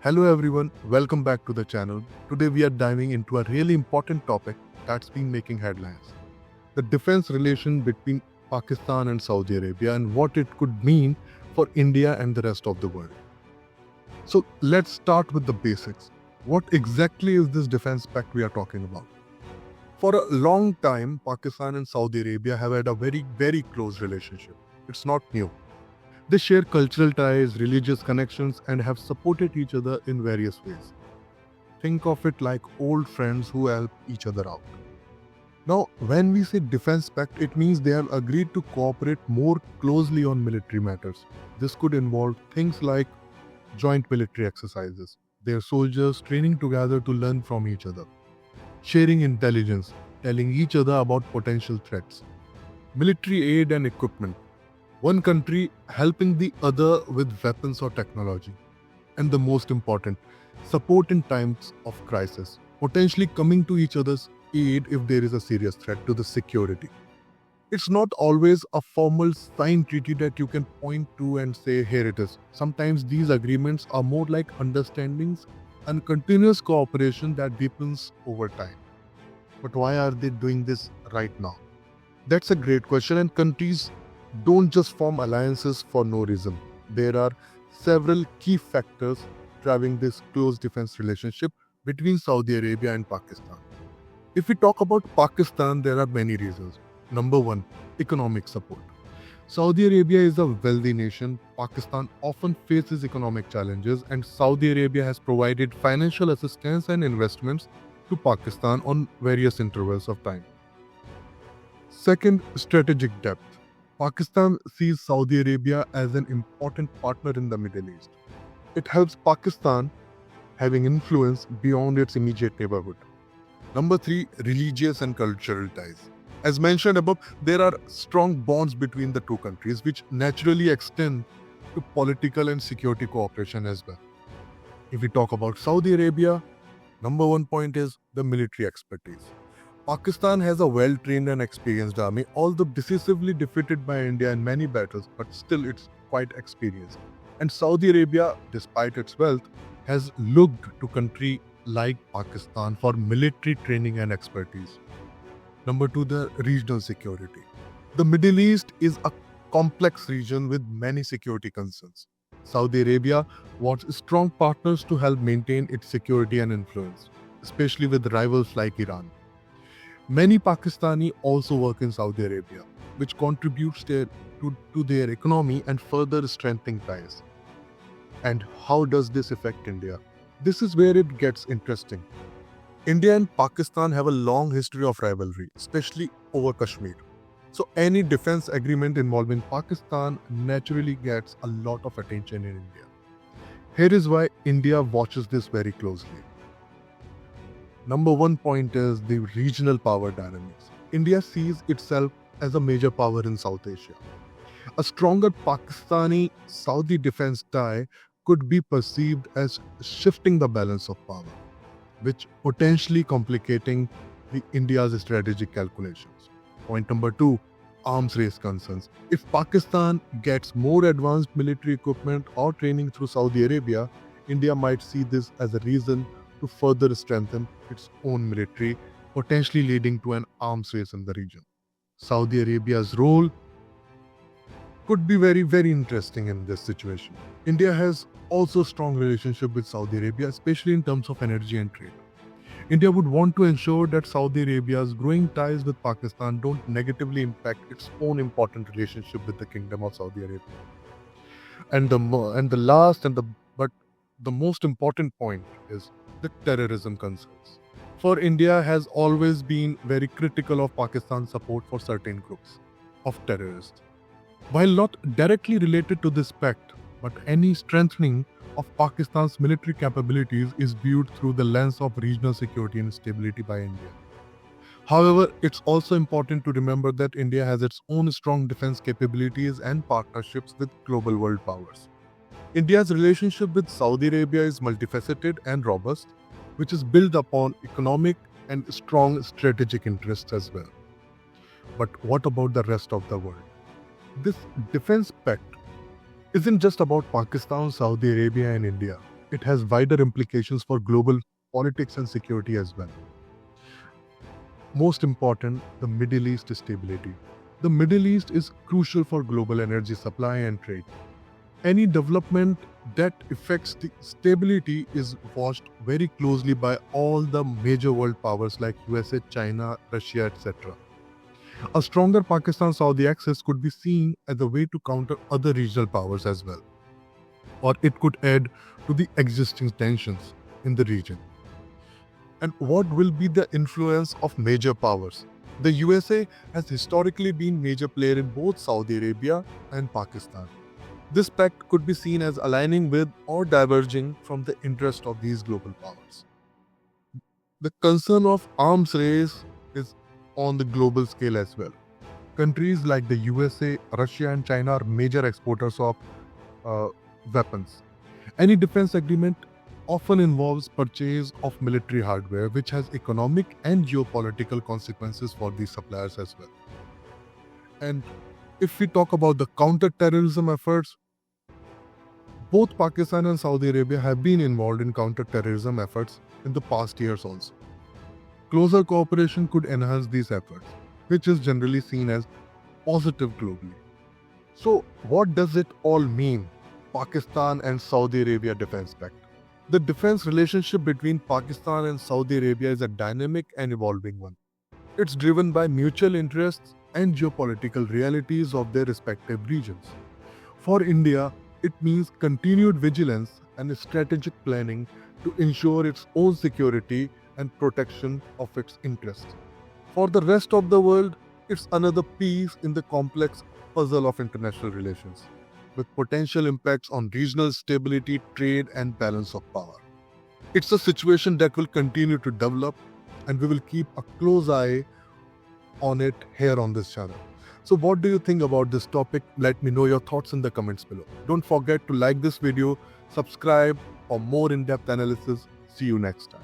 Hello everyone, welcome back to the channel. Today we are diving into a really important topic that's been making headlines. The defense relation between Pakistan and Saudi Arabia and what it could mean for India and the rest of the world. So let's start with the basics. What exactly is this defense pact we are talking about? For a long time, Pakistan and Saudi Arabia have had a very close relationship. It's not new. They share cultural ties, religious connections, and have supported each other in various ways. Think of it like old friends who help each other out. Now, when we say defense pact, it means they have agreed to cooperate more closely on military matters. This could involve things like joint military exercises, their soldiers training together to learn from each other, sharing intelligence, telling each other about potential threats, military aid and equipment, one country helping the other with weapons or technology. And the most important, support in times of crisis, potentially coming to each other's aid if there is a serious threat to the security. It's not always a formal signed treaty that you can point to and say, here it is. Sometimes these agreements are more like understandings and continuous cooperation that deepens over time. But why are they doing this right now? That's a great question, and countries don't just form alliances for no reason. There are several key factors driving this close defense relationship between Saudi Arabia and Pakistan. If we talk about Pakistan, there are many reasons. Number one, economic support. Saudi Arabia is a wealthy nation. Pakistan often faces economic challenges, and Saudi Arabia has provided financial assistance and investments to Pakistan on various intervals of time. Second, strategic depth. Pakistan sees Saudi Arabia as an important partner in the Middle East. It helps Pakistan having influence beyond its immediate neighborhood. Number three, religious and cultural ties. As mentioned above, there are strong bonds between the two countries which naturally extend to political and security cooperation as well. If we talk about Saudi Arabia, number one point is the military expertise. Pakistan has a well-trained and experienced army, although decisively defeated by India in many battles, but still it's quite experienced. And Saudi Arabia, despite its wealth, has looked to country like Pakistan for military training and expertise. Number two, the regional security. The Middle East is a complex region with many security concerns. Saudi Arabia wants strong partners to help maintain its security and influence, especially with rivals like Iran. Many Pakistani also work in Saudi Arabia, which contributes to their economy and further strengthening ties. And how does this affect India? This is where it gets interesting. India and Pakistan have a long history of rivalry, especially over Kashmir. So any defense agreement involving Pakistan naturally gets a lot of attention in India. Here is why India watches this very closely. Number one point is the regional power dynamics. India sees itself as a major power in South Asia. A stronger Pakistani-Saudi defense tie could be perceived as shifting the balance of power, which potentially complicating India's strategic calculations. Point number two, arms race concerns. If Pakistan gets more advanced military equipment or training through Saudi Arabia, India might see this as a reason to further strengthen its own military, potentially leading to an arms race in the region. Saudi Arabia's role could be very interesting in this situation. India has also strong relationship with Saudi Arabia, especially in terms of energy and trade. India would want to ensure that Saudi Arabia's growing ties with Pakistan don't negatively impact its own important relationship with the Kingdom of Saudi Arabia. And the most important point is the terrorism concerns. For India has always been very critical of Pakistan's support for certain groups of terrorists. While not directly related to this pact, but any strengthening of Pakistan's military capabilities is viewed through the lens of regional security and stability by India. However, it's also important to remember that India has its own strong defense capabilities and partnerships with global world powers. India's relationship with Saudi Arabia is multifaceted and robust, which is built upon economic and strong strategic interests as well. But what about the rest of the world? This defense pact isn't just about Pakistan, Saudi Arabia, and India. it has wider implications for global politics and security as well. Most important, the Middle East stability. The Middle East is crucial for global energy supply and trade. Any development that affects the stability is watched very closely by all the major world powers like USA, China, Russia, etc. A stronger Pakistan-Saudi axis could be seen as a way to counter other regional powers as well, or it could add to the existing tensions in the region. And what will be the influence of major powers? The USA has historically been major player in both Saudi Arabia and Pakistan. This pact could be seen as aligning with or diverging from the interest of these global powers. The concern of arms race is on the global scale as well. Countries like the USA, Russia and China are major exporters of weapons. Any defense agreement often involves purchase of military hardware, which has economic and geopolitical consequences for these suppliers as well. And if we talk about the counter-terrorism efforts, both Pakistan and Saudi Arabia have been involved in counter-terrorism efforts in the past years also. Closer cooperation could enhance these efforts, which is generally seen as positive globally. So, what does it all mean, Pakistan and Saudi Arabia Defense Pact? The defense relationship between Pakistan and Saudi Arabia is a dynamic and evolving one. It's driven by mutual interests and geopolitical realities of their respective regions. For India, it means continued vigilance and strategic planning to ensure its own security and protection of its interests. For the rest of the world, it's another piece in the complex puzzle of international relations, with potential impacts on regional stability, trade, and balance of power. It's a situation that will continue to develop, and we will keep a close eye on it here on this channel. So what do you think about this topic? Let me know your thoughts in the comments below. Don't forget to like this video, subscribe for more in-depth analysis. See you next time.